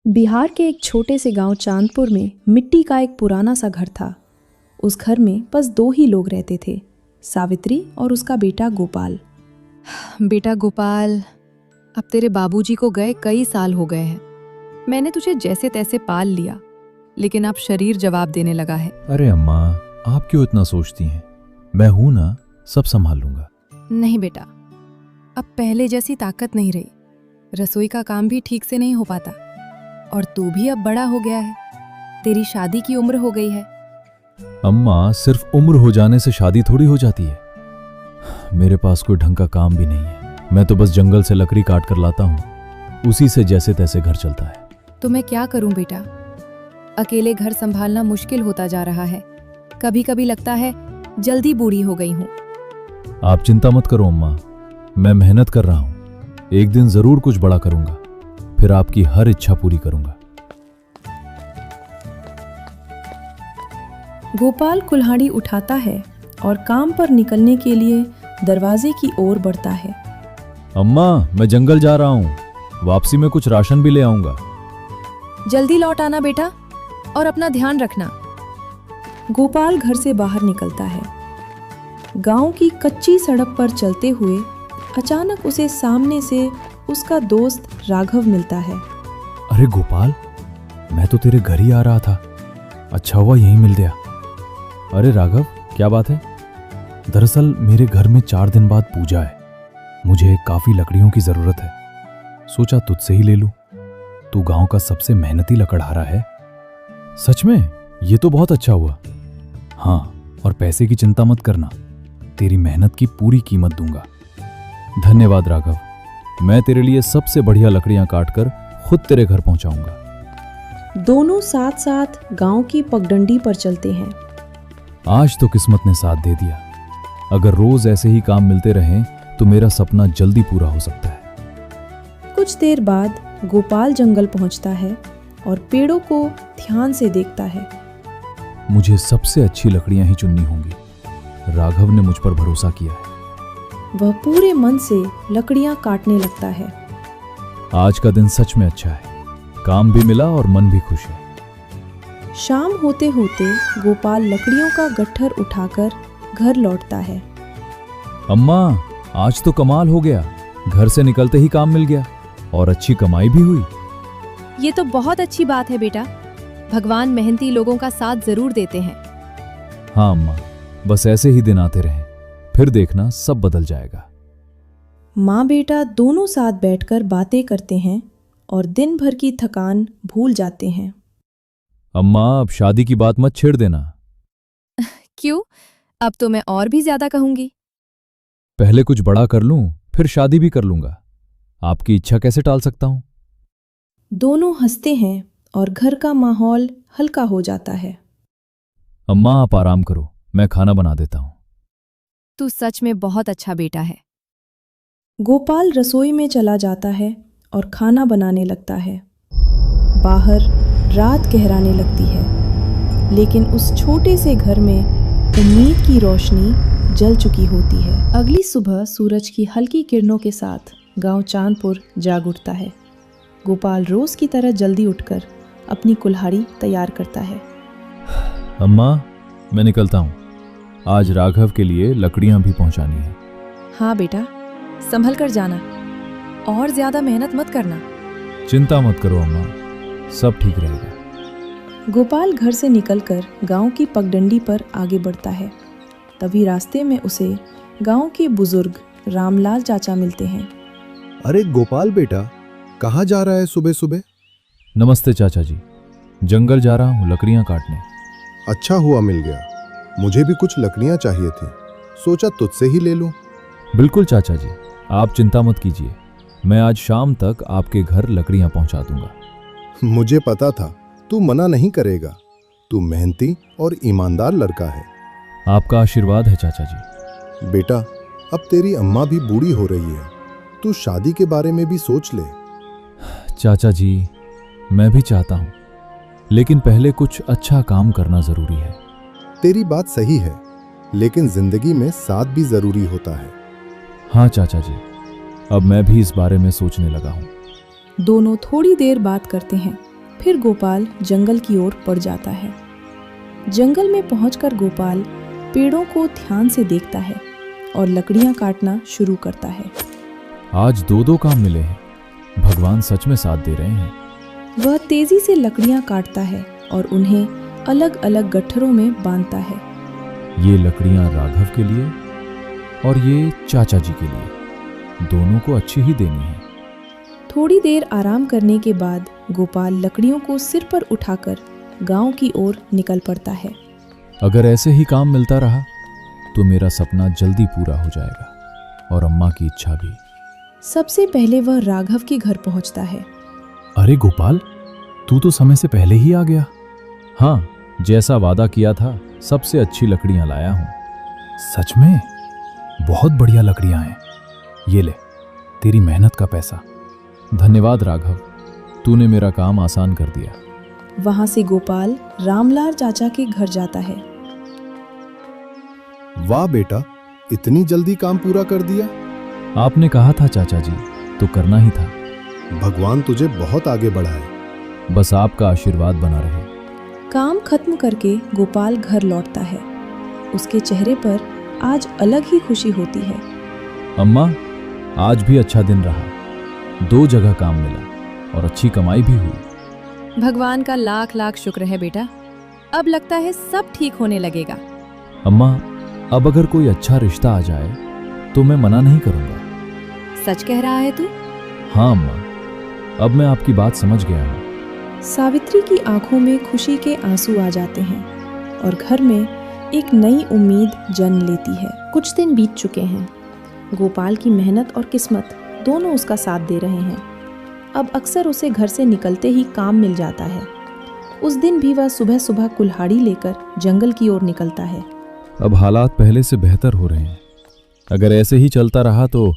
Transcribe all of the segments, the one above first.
बिहार के एक छोटे से गांव चांदपुर में मिट्टी का एक पुराना सा घर था। उस घर में बस दो ही लोग रहते थे, सावित्री और उसका बेटा गोपाल। बेटा गोपाल, अब तेरे बाबूजी को गए कई साल हो गए हैं। मैंने तुझे जैसे तैसे पाल लिया, लेकिन अब शरीर जवाब देने लगा है। अरे अम्मा, आप क्यों इतना सोचती हैं? मैं हूं ना, सब संभाल लूंगा। नहीं बेटा, अब पहले जैसी ताकत नहीं रही। रसोई का काम भी ठीक से नहीं हो पाता, और तू भी अब बड़ा हो गया है। तेरी शादी की उम्र हो गई है। अम्मा, सिर्फ उम्र हो जाने से शादी थोड़ी हो जाती है। मेरे पास कोई ढंग का काम भी नहीं है। मैं तो बस जंगल से लकड़ी काट कर लाता हूँ, उसी से जैसे तैसे घर चलता है। तो मैं क्या करूं बेटा? अकेले घर संभालना मुश्किल होता जा रहा है। कभी कभी लगता है जल्दी बूढ़ी हो गई हूं। आप चिंता मत करो अम्मा, मैं मेहनत कर रहा हूँ। एक दिन जरूर कुछ बड़ा करूंगा, फिर आपकी हर इच्छा पूरी करूंगा। गोपाल कुल्हाड़ी उठाता है और काम पर निकलने के लिए दरवाजे की ओर बढ़ता है। अम्मा, मैं जंगल जा रहा हूँ, वापसी में कुछ राशन भी ले आऊंगा। जल्दी लौट आना बेटा, और अपना ध्यान रखना। गोपाल घर से बाहर निकलता है। गांव की कच्ची सड़क पर चलते हुए अचानक उसे सामने से उसका दोस्त राघव मिलता है। अरे गोपाल, मैं तो तेरे घर ही आ रहा था। अच्छा हुआ यहीं मिल गया। अरे राघव, क्या बात है? दरअसल मेरे घर में 4 दिन बाद पूजा है। मुझे काफी लकड़ियों की जरूरत है। सोचा तुझसे ही ले लूं। तू गांव का सबसे मेहनती लकड़हारा है। सच में? ये तो बहुत अच्छा हुआ। हाँ, और पैसे की चिंता मत करना, तेरी मेहनत की पूरी कीमत दूंगा। धन्यवाद राघव, मैं तेरे लिए सबसे बढ़िया लकड़ियां काटकर खुद तेरे घर पहुंचाऊंगा। दोनों साथ साथ गांव की पगडंडी पर चलते हैं। आज तो किस्मत ने साथ दे दिया। अगर रोज ऐसे ही काम मिलते रहें तो मेरा सपना जल्दी पूरा हो सकता है। कुछ देर बाद गोपाल जंगल पहुंचता है और पेड़ों को ध्यान से देखता है। मुझे सबसे अच्छी लकड़ियां ही चुननी होंगी। राघव ने मुझ पर भरोसा किया है। वह पूरे मन से लकड़ियां काटने लगता है। आज का दिन सच में अच्छा है। काम भी मिला और मन भी खुश है। शाम होते होते गोपाल लकड़ियों का गट्ठर उठाकर घर लौटता है। अम्मा, आज तो कमाल हो गया। घर से निकलते ही काम मिल गया और अच्छी कमाई भी हुई। ये तो बहुत अच्छी बात है बेटा। भगवान मेहनती लोगों का साथ जरूर देते हैं। हाँ अम्मा, बस ऐसे ही दिन आते रहें, फिर देखना सब बदल जाएगा। माँ बेटा दोनों साथ बैठकर बातें करते हैं और दिन भर की थकान भूल जाते हैं। अम्मा, अब शादी की बात मत छेड़ देना। क्यों? अब तो मैं और भी ज्यादा कहूंगी। पहले कुछ बड़ा कर लूं, फिर शादी भी कर लूंगा। आपकी इच्छा कैसे टाल सकता हूं? दोनों हंसते हैं और घर का माहौल हल्का हो जाता है। अम्मा, आप आराम करो, मैं खाना बना देता हूं। तू सच में बहुत अच्छा बेटा है। गोपाल रसोई में चला जाता है और खाना बनाने लगता है। बाहर रात गहराने लगती है, लेकिन उस छोटे से घर में उम्मीद की रोशनी जल चुकी होती है। अगली सुबह सूरज की हल्की किरणों के साथ गांव चांदपुर जाग उठता है। गोपाल रोज की तरह जल्दी उठकर अपनी कुल्हाड़ी तैयार करता है। अम्मा, मैं निकलता हूं। आज राघव के लिए लकड़ियां भी पहुंचानी है। हाँ बेटा, संभल कर जाना और ज्यादा मेहनत मत करना। चिंता मत करो अम्मा, सब ठीक रहेगा। गोपाल घर से निकलकर गांव की पगडंडी पर आगे बढ़ता है। तभी रास्ते में उसे गांव के बुजुर्ग रामलाल चाचा मिलते हैं। अरे गोपाल बेटा, कहाँ जा रहा है सुबह सुबह? नमस्ते चाचा जी, जंगल जा रहा हूं लकड़ियां काटने। अच्छा हुआ मिल गया। मुझे भी कुछ लकड़ियां चाहिए थी, सोचा तुझसे ही ले लूं। बिल्कुल चाचा जी, आप चिंता मत कीजिए। मैं आज शाम तक आपके घर लकड़ियां पहुंचा दूंगा। मुझे पता था तू मना नहीं करेगा। तू मेहनती और ईमानदार लड़का है। आपका आशीर्वाद है चाचा जी। बेटा, अब तेरी अम्मा भी बूढ़ी हो रही है, तू शादी के बारे में भी सोच ले। चाचा जी, मैं भी चाहता हूं, लेकिन पहले कुछ अच्छा काम करना जरूरी है। तेरी बात सही है, लेकिन जिंदगी में साथ भी जरूरी होता है। हाँ चाचा जी, अब मैं भी इस बारे में सोचने लगा हूं। दोनों थोड़ी देर बात करते हैं फिर गोपाल जंगल की ओर बढ़ जाता है। जंगल में पहुंचकर गोपाल पेड़ों को ध्यान से देखता है और लकड़ियां काटना शुरू करता है। आज दो दो काम मिले हैं, भगवान सच में साथ दे रहे हैं। वह तेजी से लकड़ियां काटता है और उन्हें अलग अलग गट्ठरों में बांधता है। ये लकड़ियां राघव के लिए और ये चाचा जी के लिए, दोनों को अच्छी ही देनी है। थोड़ी देर आराम करने के बाद गोपाल लकड़ियों को सिर पर उठाकर गांव की ओर निकल पड़ता है। अगर ऐसे ही काम मिलता रहा तो मेरा सपना जल्दी पूरा हो जाएगा और अम्मा की इच्छा भी। सबसे पहले वह राघव के घर पहुंचता है। अरे गोपाल, तू तो समय से पहले ही आ गया। हाँ, जैसा वादा किया था सबसे अच्छी लकड़ियां लाया हूं। सच में बहुत बढ़िया लकड़ियां हैं। ये ले, तेरी मेहनत का पैसा। धन्यवाद राघव, तूने मेरा काम आसान कर दिया। वहां से गोपाल रामलाल चाचा के घर जाता है। वाह बेटा, इतनी जल्दी काम पूरा कर दिया। आपने कहा था चाचा जी, तो करना ही था। भगवान तुझे बहुत आगे बढ़ाए। बस आपका आशीर्वाद बना रहे। काम खत्म करके गोपाल घर लौटता है। उसके चेहरे पर आज अलग ही खुशी होती है। अम्मा, आज भी अच्छा दिन रहा। 2 जगह काम मिला और अच्छी कमाई भी हुई। भगवान का लाख लाख शुक्र है बेटा। अब लगता है सब ठीक होने लगेगा। अम्मा, अब अगर कोई अच्छा रिश्ता आ जाए तो मैं मना नहीं करूंगा। सच कह रहा है तू? हाँ अम्मा, अब मैं आपकी बात समझ गया हूँ। सावित्री की आंखों में खुशी के आंसू आ जाते हैं और घर में एक नई उम्मीद जन्म लेती है। कुछ दिन बीत चुके हैं। गोपाल की मेहनत और किस्मत दोनों उसका साथ दे रहे हैं। अब अक्सर उसे घर से निकलते ही काम मिल जाता है। उस दिन भी वह सुबह सुबह कुल्हाड़ी लेकर जंगल की ओर निकलता है। अब हालात पहले से बेहतर हो रहे हैं। अगर ऐसे ही चलता रहा तो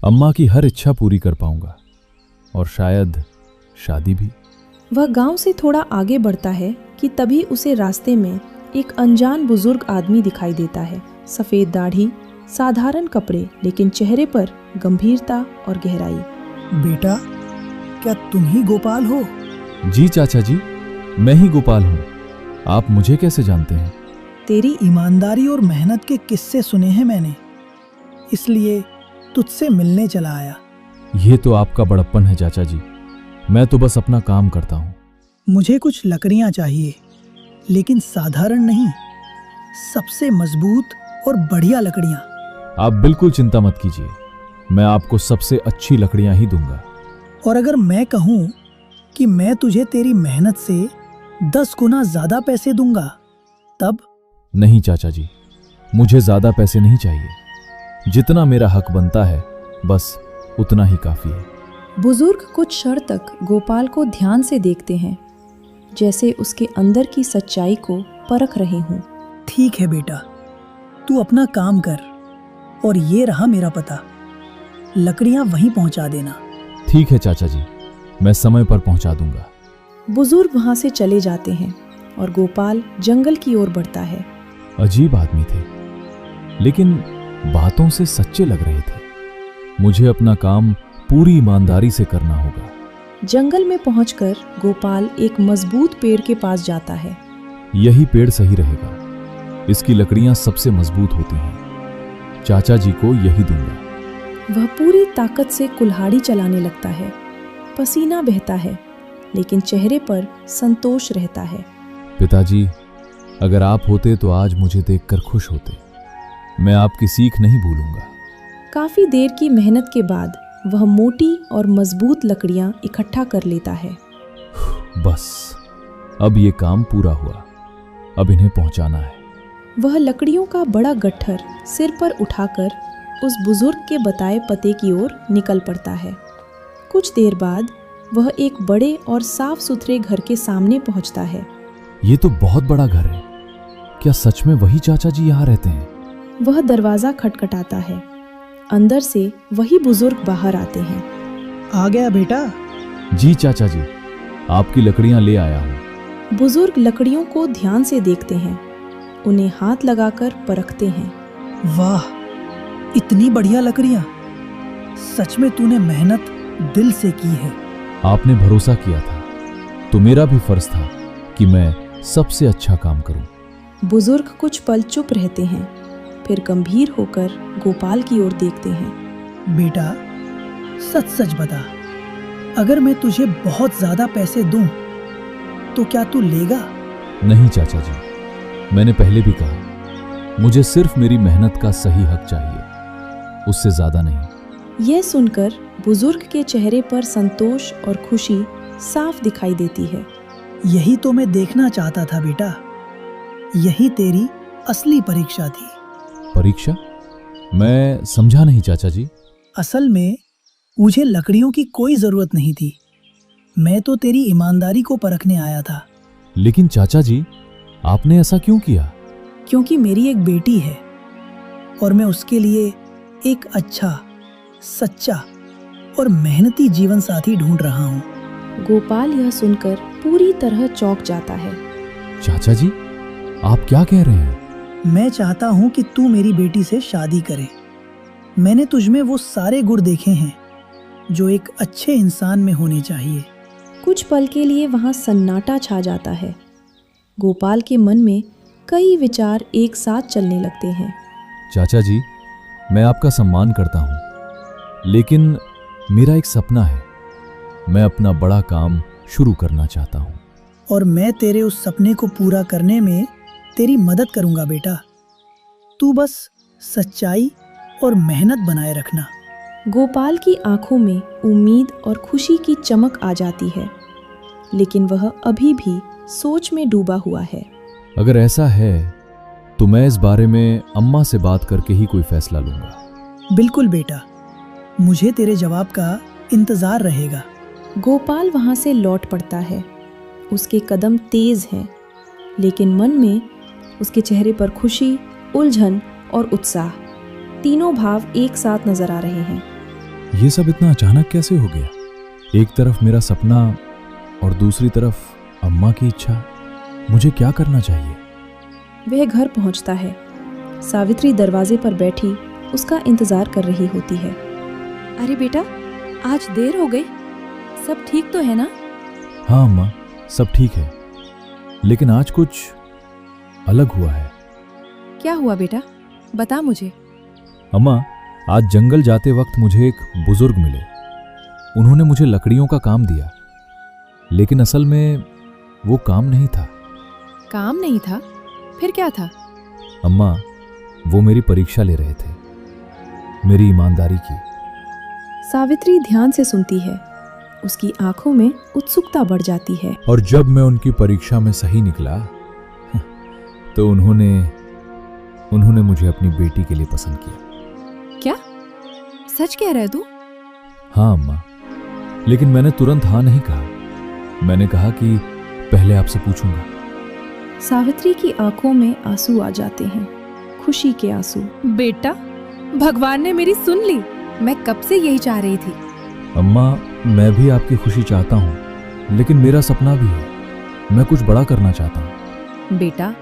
अम्मा की हर इच्छा पूरी कर पाऊंगा और शायद शादी भी। वह गांव से थोड़ा आगे बढ़ता है कि तभी उसे रास्ते में एक अनजान बुजुर्ग आदमी दिखाई देता है। सफेद दाढ़ी, साधारण कपड़े, लेकिन चेहरे पर गंभीरता और गहराई। बेटा, क्या तुम ही गोपाल हो? जी चाचा जी, मैं ही गोपाल हूँ। आप मुझे कैसे जानते हैं? तेरी ईमानदारी और मेहनत के किस्से सुने हैं मैंने, इसलिए तुझसे मिलने चला आया। ये तो आपका बड़प्पन है चाचा जी। मैं तो बस अपना काम करता हूँ। मुझे कुछ लकड़ियां चाहिए, लेकिन साधारण नहीं, सबसे मजबूत और बढ़िया लकड़ियां। आप बिल्कुल चिंता मत कीजिए, मैं आपको सबसे अच्छी लकड़ियां ही दूंगा। और अगर मैं कहूँ कि मैं तुझे तेरी मेहनत से 10 गुना ज्यादा पैसे दूंगा, तब? नहीं चाचा जी, मुझे ज्यादा पैसे नहीं चाहिए। जितना मेरा हक बनता है बस उतना ही काफी है। बुजुर्ग कुछ क्षण तक गोपाल को ध्यान से देखते हैं, जैसे उसके अंदर की सच्चाई को परख रहे हों। ठीक है बेटा, तू अपना काम कर और ये रहा मेरा पता। लकड़ियां वहीं पहुंचा देना। ठीक है चाचा जी, मैं समय पर पहुंचा दूंगा। बुजुर्ग वहां से चले जाते हैं और गोपाल जंगल की ओर बढ़ता है। अजीब आदमी थे, लेकिन बातों से सच्चे लग रहे थे। मुझे अपना काम पूरी ईमानदारी से करना होगा। जंगल में पहुंचकर गोपाल एक मजबूत पेड़ के पास जाता है। यही पेड़ सही रहेगा। इसकी लकड़ियां सबसे मजबूत होती हैं। चाचा जी को यही दूंगा। वह पूरी ताकत से कुल्हाड़ी चलाने लगता है। पसीना बहता है, लेकिन चेहरे पर संतोष रहता है। पिताजी, अगर आप होते तो आज मुझे देखकर खुश होते। मैं आपकी सीख नहीं भूलूंगा। काफी देर की मेहनत के बाद वह मोटी और मजबूत लकड़ियां इकट्ठा कर लेता है। बस अब ये काम पूरा हुआ। अब इन्हें पहुंचाना है। वह लकड़ियों का बड़ा गट्ठर सिर पर उठाकर उस बुजुर्ग के बताए पते की ओर निकल पड़ता है। कुछ देर बाद वह एक बड़े और साफ सुथरे घर के सामने पहुंचता है। ये तो बहुत बड़ा घर है। क्या सच में वही चाचा जी यहाँ रहते हैं? वह दरवाजा खटखटाता है। अंदर से वही बुजुर्ग बाहर आते हैं। आ गया बेटा? जी चाचा जी, आपकी लकड़ियां ले आया हूँ। बुजुर्ग लकड़ियों को ध्यान से देखते हैं, उन्हें हाथ लगाकर परखते हैं। वाह, इतनी बढ़िया लकड़ियां! सच में तूने मेहनत दिल से की है। आपने भरोसा किया था, तो मेरा भी फर्ज था कि मैं सबसे अच्छा काम करूं। बुजुर्ग कुछ पल चुप रहते हैं, फिर गंभीर होकर गोपाल की ओर देखते हैं। बेटा, सच सच बता, अगर मैं तुझे बहुत ज्यादा पैसे दूं तो क्या तू लेगा? नहीं चाचा जी, मैंने पहले भी कहा, मुझे सिर्फ मेरी मेहनत का सही हक चाहिए, उससे ज्यादा नहीं। यह सुनकर बुजुर्ग के चेहरे पर संतोष और खुशी साफ दिखाई देती है। यही तो मैं देखना चाहता था बेटा, यही तेरी असली परीक्षा थी। परीक्षा? मैं समझा नहीं चाचा जी। असल में मुझे लकड़ियों की कोई जरूरत नहीं थी, मैं तो तेरी ईमानदारी को परखने आया था। लेकिन चाचा जी, आपने ऐसा क्यों किया? क्योंकि मेरी एक बेटी है और मैं उसके लिए एक अच्छा, सच्चा और मेहनती जीवन साथी ढूंढ रहा हूँ। गोपाल यह सुनकर पूरी तरह चौंक जाता है। चाचा जी, आप क्या कह रहे हैं? मैं चाहता हूँ कि तू मेरी बेटी से शादी करे। मैंने तुझमें वो सारे गुण देखे हैं जो एक अच्छे इंसान में होने चाहिए। कुछ पल के लिए वहां सन्नाटा छा जाता है। गोपाल के मन में कई विचार एक साथ चलने लगते हैं। चाचा जी, मैं आपका सम्मान करता हूं, लेकिन मेरा एक सपना है। मैं अपना बड़ा काम शुरू करना चाहता हूं। और मैं तेरे उस सपने को पूरा करने में तेरी मदद करूंगा बेटा। तू बस सच्चाई और मेहनत बनाए रखना। गोपाल की आंखों में उम्मीद और खुशी की चमक आ जाती है, लेकिन वह अभी भी सोच में डूबा हुआ है। अगर ऐसा है तो मैं इस बारे में अम्मा से बात करके ही कोई फैसला लूंगा। बिल्कुल बेटा, मुझे तेरे जवाब का इंतजार रहेगा। गोपाल वहां से लौट पड़ता है। उसके कदम तेज हैं, लेकिन मन में उसके चेहरे पर खुशी, उलझन और उत्साह, तीनों भाव एक साथ नजर आ रहे हैं। ये सब इतना अचानक कैसे हो गया? एक तरफ मेरा सपना और दूसरी तरफ अम्मा की इच्छा। मुझे क्या करना चाहिए? वह घर पहुंचता है। सावित्री दरवाजे पर बैठी उसका इंतजार कर रही होती है। अरे बेटा, आज देर हो गई, सब ठीक तो है ना? हाँ अम्मा, सब ठीक है, लेकिन आज कुछ अलग हुआ है। क्या हुआ बेटा, बता मुझे। अम्मा, आज जंगल जाते वक्त मुझे एक बुजुर्ग मिले। उन्होंने मुझे लकड़ियों का काम दिया, लेकिन असल में वो काम नहीं था। काम नहीं था? फिर क्या था? अम्मा, वो मेरी परीक्षा ले रहे थे, मेरी ईमानदारी की। सावित्री ध्यान से सुनती है। उसकी आंखों में उत्सुकता बढ़ जाती है। और जब मैं उनकी परीक्षा में सही निकला तो उन्होंने मुझे अपनी बेटी के लिए पसंद किया। क्या सच कह रहा है तू? हाँ अम्मा, लेकिन मैंने तुरंत हाँ नहीं कहा। मैंने कहा कि पहले आपसे पूछूंगा। सावित्री की आंखों में आंसू आ जाते हैं, खुशी के आंसू। बेटा, भगवान ने मेरी सुन ली। मैं कब से यही चाह रही थी। अम्मा, मैं भी आपकी खुशी चाहता हूँ, लेकिन मेरा सपना भी है। मैं कुछ बड़ा करना चाहता हूँ। बेटा,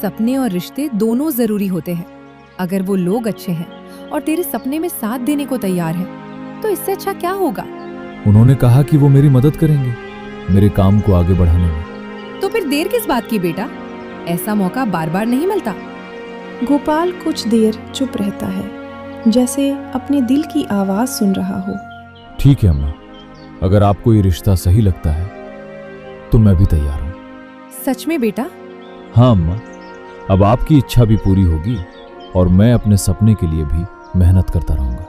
सपने और रिश्ते दोनों जरूरी होते हैं। अगर वो लोग अच्छे हैं और तेरे सपने में साथ देने को तैयार हैं, तो इससे अच्छा क्या होगा? उन्होंने कहा कि वो मेरी मदद करेंगे मेरे काम को आगे बढ़ाने में। तो फिर देर किस बात की बेटा? ऐसा मौका बार बार नहीं मिलता। गोपाल कुछ देर चुप रहता है, जैसे अपने दिल की आवाज सुन रहा हो। ठीक है अम्मा, अगर आपको ये रिश्ता सही लगता है तो मैं भी तैयार हूँ। सच में बेटा? हाँ अम्मा, अब आपकी इच्छा भी पूरी होगी और मैं अपने सपने के लिए भी मेहनत करता रहूंगा।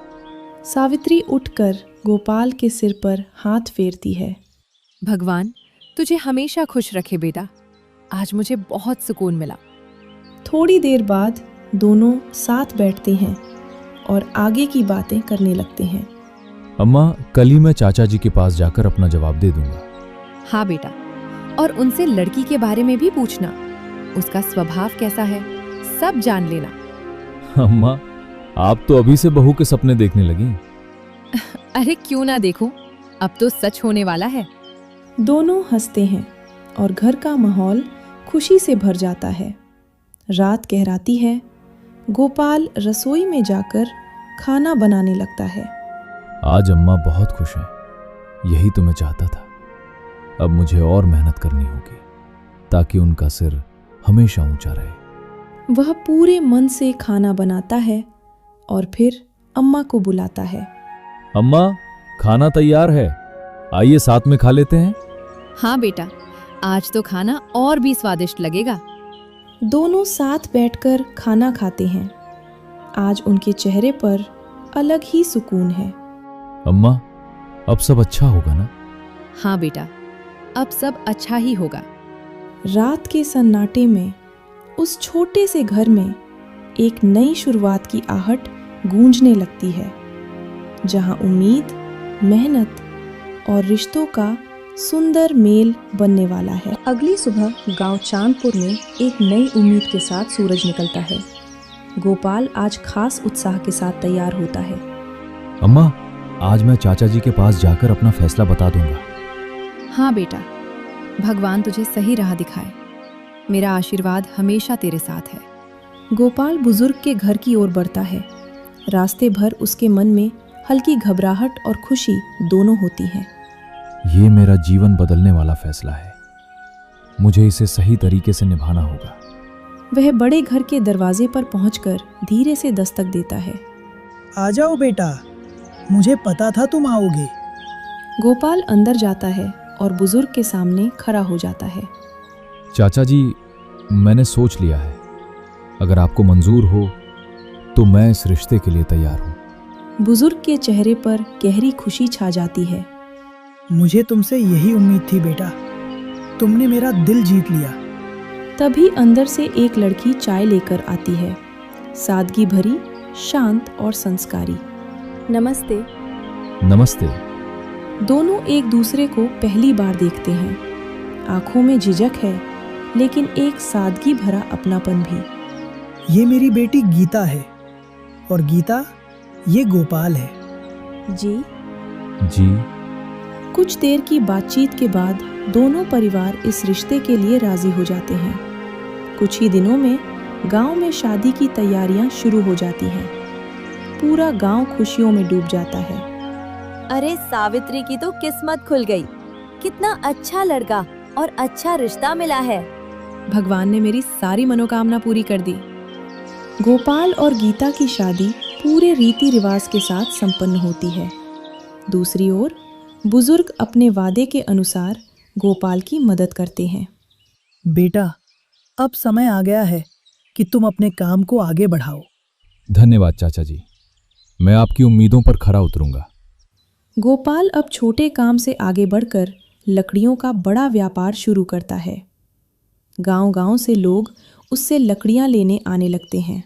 सावित्री उठकर गोपाल के सिर पर हाथ फेरती है। भगवान तुझे हमेशा खुश रखे बेटा। आज मुझे बहुत सुकून मिला। थोड़ी देर बाद दोनों साथ बैठते हैं और आगे की बातें करने लगते हैं। अम्मा, कल ही मैं चाचा जी के पास जाकर अपना जवाब दे दूंगा। हाँ बेटा, और उनसे लड़की के बारे में भी पूछना। उसका स्वभाव कैसा है, सब जान लेना। अम्मा, आप तो अभी से बहू के सपने देखने लगी। अरे क्यों ना देखूं, अब तो सच होने वाला है। दोनों हंसते हैं और घर का माहौल खुशी से भर जाता है। रात गहराती है। गोपाल रसोई में जाकर खाना बनाने लगता है। आज अम्मा बहुत खुश हैं, यही तो मैं चाहता था। अब मुझे और मेहनत करनी होगी ताकि उनका सिर हमेशा ऊंचा रहे। वह पूरे मन से खाना बनाता है और फिर अम्मा को बुलाता है। अम्मा, खाना तैयार है, आइए साथ में खा लेते हैं। हाँ बेटा, आज तो खाना और भी स्वादिष्ट लगेगा। दोनों साथ बैठकर खाना खाते हैं। आज उनके चेहरे पर अलग ही सुकून है। अम्मा, अब सब अच्छा होगा ना? हाँ बेटा, अब सब अच्छा ही होगा। रात के सन्नाटे में उस छोटे से घर में एक नई शुरुआत की आहट गूंजने लगती है, जहां उम्मीद, मेहनत और रिश्तों का सुंदर मेल बनने वाला है। अगली सुबह गांव चांदपुर में एक नई उम्मीद के साथ सूरज निकलता है। गोपाल आज खास उत्साह के साथ तैयार होता है। अम्मा, आज मैं चाचा जी के पास जाकर अपना फैसला बता दूंगा। हाँ बेटा, भगवान तुझे सही राह दिखाए। मेरा आशीर्वाद हमेशा तेरे साथ है। गोपाल बुजुर्ग के घर की ओर बढ़ता है। रास्ते भर उसके मन में हल्की घबराहट और खुशी दोनों होती हैं। ये मेरा जीवन बदलने वाला फैसला है, मुझे इसे सही तरीके से निभाना होगा। वह बड़े घर के दरवाजे पर पहुंचकर धीरे से दस्तक देता है। आ जाओ बेटा, मुझे पता था तुम आओगे। गोपाल अंदर जाता है और बुजुर्ग के सामने खड़ा हो जाता है। चाचा जी, मैंने सोच लिया है, अगर आपको मंजूर हो तो मैं इस रिश्ते के लिए तैयार हूं। बुजुर्ग के चेहरे पर गहरी खुशी छा जाती है। मुझे तुमसे यही उम्मीद थी बेटा, तुमने मेरा दिल जीत लिया। तभी अंदर से एक लड़की चाय लेकर आती है, सादगी भरी, शांत और संस्कारी। नमस्ते। नमस्ते। दोनों एक दूसरे को पहली बार देखते हैं। आंखों में झिझक है, लेकिन एक सादगी भरा अपनापन भी। ये मेरी बेटी गीता है और गीता, ये गोपाल है। जी। जी। कुछ देर की बातचीत के बाद दोनों परिवार इस रिश्ते के लिए राजी हो जाते हैं। कुछ ही दिनों में गांव में शादी की तैयारियां शुरू हो जाती हैं। पूरा गांव खुशियों में डूब जाता है। अरे सावित्री की तो किस्मत खुल गई। कितना अच्छा लड़का और अच्छा रिश्ता मिला है। भगवान ने मेरी सारी मनोकामना पूरी कर दी। गोपाल और गीता की शादी पूरे रीति रिवाज के साथ संपन्न होती है। दूसरी ओर बुजुर्ग अपने वादे के अनुसार गोपाल की मदद करते हैं। बेटा, अब समय आ गया है कि तुम अपने काम को आगे बढ़ाओ। धन्यवाद चाचा जी, मैं आपकी उम्मीदों पर खरा उतरूंगा। गोपाल अब छोटे काम से आगे बढ़कर लकड़ियों का बड़ा व्यापार शुरू करता है। गांव-गांव से लोग उससे लकड़ियां लेने आने लगते हैं।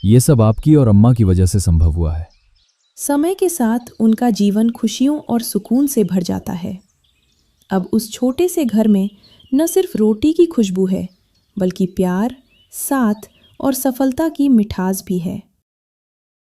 ये सब आपकी और अम्मा की वजह से संभव हुआ है। समय के साथ उनका जीवन खुशियों और सुकून से भर जाता है। अब उस छोटे से घर में न सिर्फ रोटी की खुशबू है, बल्कि प्यार, साथ और सफलता की मिठास भी है।